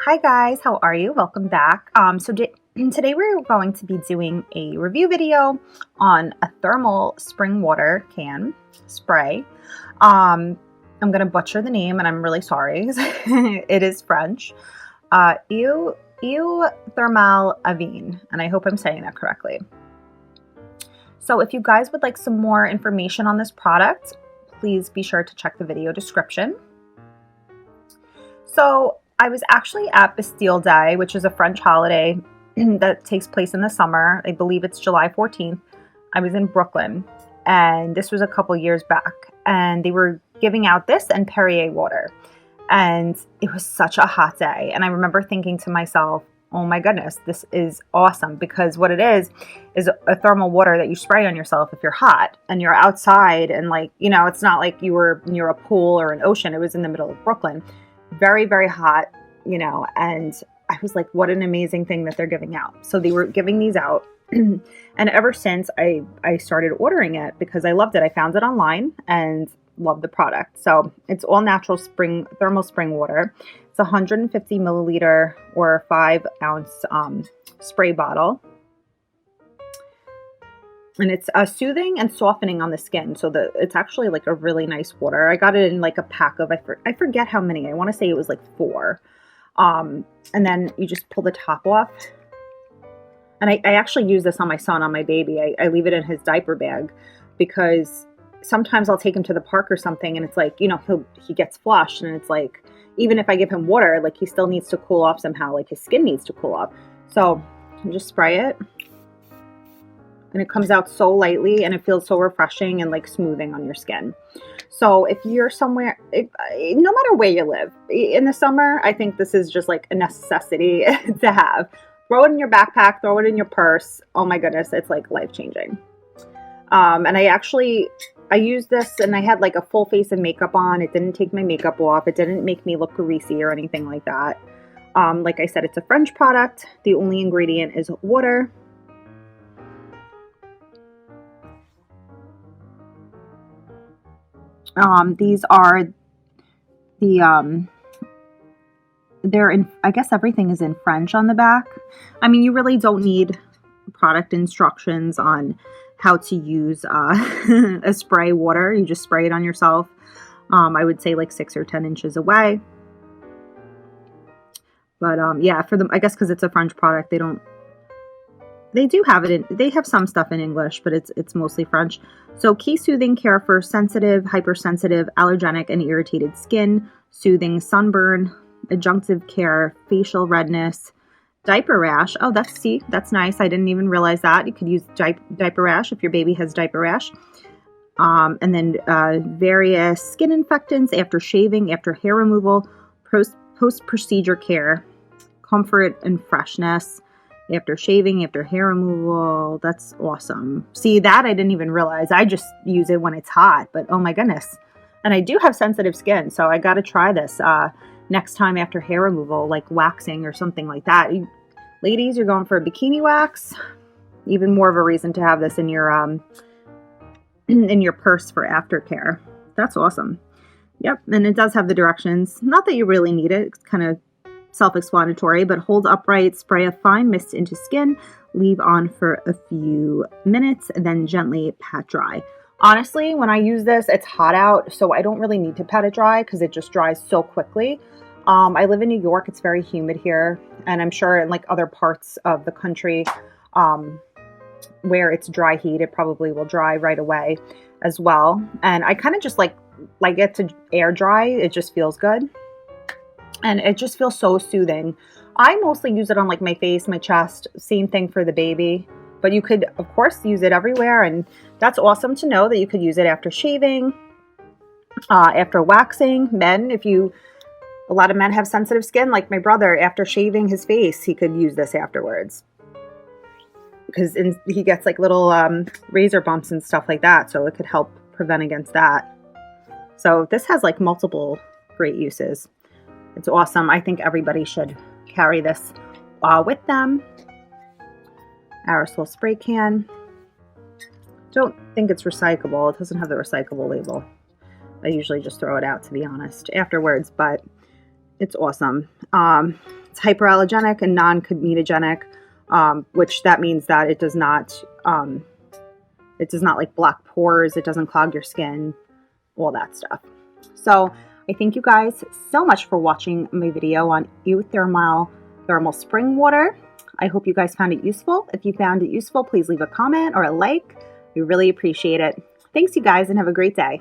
Hi guys, how are you? Welcome back. Today we're going to be doing a review video on a thermal spring water can spray. I'm going to butcher the name and I'm really sorry. It is French. Eau Thermale Avene, and I hope I'm saying that correctly. So if you guys would like some more information on this product, please be sure to check the video description. So I was actually at Bastille Day, which is a French holiday that takes place in the summer. I believe it's July 14th. I was in Brooklyn, and this was a couple years back, and they were giving out this and Perrier water, and it was such a hot day. And I remember thinking to myself, oh my goodness, this is awesome, because what it is a thermal water that you spray on yourself if you're hot and you're outside, and it's not like you were near a pool or an ocean. It was in the middle of Brooklyn. Very, very hot, and I was like, what an amazing thing that they're giving out. So they were giving these out. And ever since I started ordering it because I loved it. I found it online and loved the product. So it's all natural thermal spring water. It's 150 milliliter or 5-ounce spray bottle. And it's soothing and softening on the skin. So it's actually like a really nice water. I got it in like a pack of, I forget how many. I want to say it was like 4. And then you just pull the top off. And I actually use this on my son, on my baby. I leave it in his diaper bag because sometimes I'll take him to the park or something. And it's like, he gets flushed. And it's like, even if I give him water, like he still needs to cool off somehow. Like his skin needs to cool off. So you just spray it. And it comes out so lightly, and it feels so refreshing and like smoothing on your skin. So if you're somewhere, no matter where you live, in the summer, I think this is just like a necessity to have. Throw it in your backpack, throw it in your purse. Oh my goodness, it's like life-changing. And I used this and I had like a full face of makeup on. It didn't take my makeup off. It didn't make me look greasy or anything like that. Like I said, it's a French product. The only ingredient is water. These are they're in, I guess everything is in French on the back. I mean, you really don't need product instructions on how to use a spray water. You just spray it on yourself. I would say like 6 or 10 inches away. But yeah, I guess because it's a French product, they do have it they have some stuff in English, but it's mostly French. So key soothing care for sensitive, hypersensitive, allergenic, and irritated skin, soothing sunburn, adjunctive care, facial redness, diaper rash. Oh, that's nice. I didn't even realize that. You could use diaper rash if your baby has diaper rash. And then various skin infectants after shaving, after hair removal, post-procedure care, comfort and freshness, after shaving, after hair removal. That's awesome. See, that I didn't even realize. I just use it when it's hot, but oh my goodness. And I do have sensitive skin, so I got to try this next time after hair removal, like waxing or something like that. Ladies, you're going for a bikini wax. Even more of a reason to have this in your purse for aftercare. That's awesome. Yep, and it does have the directions. Not that you really need it. It's kind of self-explanatory, but hold upright, spray a fine mist into skin, leave on for a few minutes, and then gently pat dry. Honestly, when I use this, it's hot out, so I don't really need to pat it dry because it just dries so quickly. I live in New York. It's very humid here, and I'm sure in like other parts of the country where it's dry heat, it probably will dry right away as well. And I kind of just like it to air dry. It just feels good. And it just feels so soothing. I mostly use it on like my face, my chest. Same thing for the baby. But you could, of course, use it everywhere. And that's awesome to know that you could use it after shaving, after waxing. Men, a lot of men have sensitive skin, like my brother. After shaving his face, he could use this afterwards. Because he gets like little razor bumps and stuff like that. So it could help prevent against that. So this has like multiple great uses. It's awesome. I think everybody should carry this with them. Aerosol spray can. Don't think it's recyclable. It doesn't have the recyclable label. I usually just throw it out, to be honest, afterwards. But It's awesome. It's hyperallergenic and non-comedogenic, which that means that it does not like block pores. It doesn't clog your skin, all that stuff. So I thank you guys so much for watching my video on Eau Thermale thermal spring water. I hope you guys found it useful. If you found it useful, please leave a comment or a like. We really appreciate it. Thanks, you guys, and have a great day.